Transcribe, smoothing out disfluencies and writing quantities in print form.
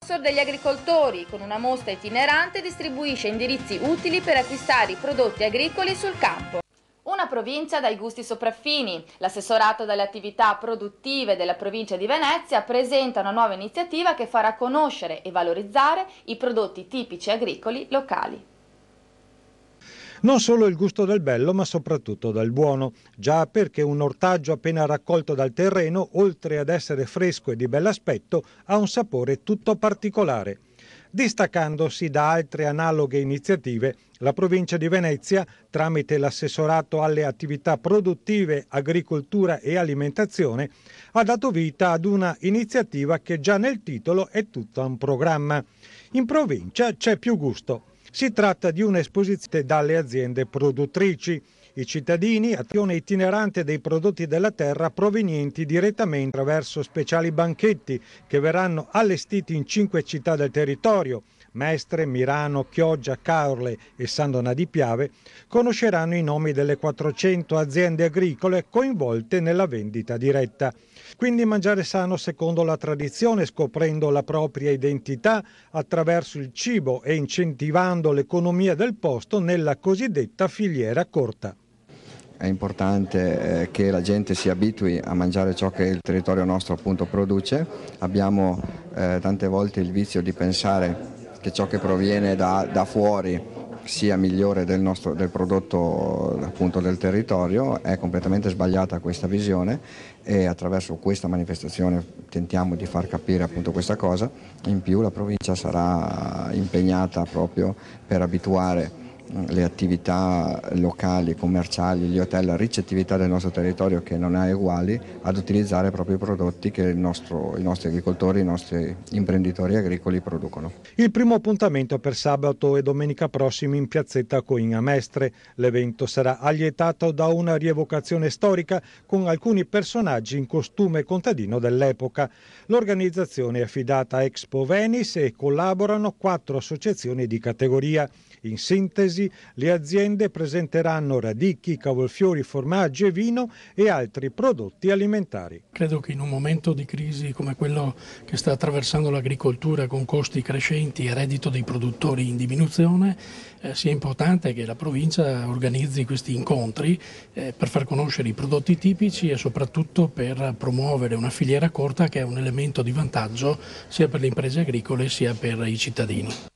Degli agricoltori, con una mostra itinerante, distribuisce indirizzi utili per acquistare i prodotti agricoli sul campo. Una provincia dai gusti sopraffini. L'assessorato delle attività produttive della provincia di Venezia presenta una nuova iniziativa che farà conoscere e valorizzare i prodotti tipici agricoli locali. Non solo il gusto del bello, ma soprattutto del buono, già perché un ortaggio appena raccolto dal terreno, oltre ad essere fresco e di bell'aspetto, ha un sapore tutto particolare. Distaccandosi da altre analoghe iniziative, la provincia di Venezia, tramite l'assessorato alle attività produttive, agricoltura e alimentazione, ha dato vita ad una iniziativa che già nel titolo è tutto un programma. In provincia c'è più gusto. Si tratta di un'esposizione dalle aziende produttrici. I cittadini, azione itinerante dei prodotti della terra provenienti direttamente attraverso speciali banchetti che verranno allestiti in 5 città del territorio, Mestre, Mirano, Chioggia, Caorle e San Donà di Piave, conosceranno i nomi delle 400 aziende agricole coinvolte nella vendita diretta. Quindi mangiare sano secondo la tradizione, scoprendo la propria identità attraverso il cibo e incentivando l'economia del posto nella cosiddetta filiera corta. È importante che la gente si abitui a mangiare ciò che il territorio nostro appunto produce. Abbiamo tante volte il vizio di pensare che ciò che proviene da fuori sia migliore del prodotto appunto del territorio. È completamente sbagliata questa visione e attraverso questa manifestazione tentiamo di far capire appunto questa cosa. In più la provincia sarà impegnata proprio per abituare le attività locali, commerciali, gli hotel, la ricettività del nostro territorio che non ha uguali, ad utilizzare proprio i prodotti che i nostri agricoltori, i nostri imprenditori agricoli producono. Il primo appuntamento per sabato e domenica prossimi in piazzetta Coin a Mestre. L'evento sarà allietato da una rievocazione storica con alcuni personaggi in costume contadino dell'epoca. L'organizzazione è affidata a Expo Venice e collaborano 4 associazioni di categoria. In sintesi, le aziende presenteranno radicchi, cavolfiori, formaggi e vino e altri prodotti alimentari. Credo che in un momento di crisi come quello che sta attraversando l'agricoltura con costi crescenti e reddito dei produttori in diminuzione, sia importante che la provincia organizzi questi incontri per far conoscere i prodotti tipici e soprattutto per promuovere una filiera corta che è un elemento di vantaggio sia per le imprese agricole sia per i cittadini.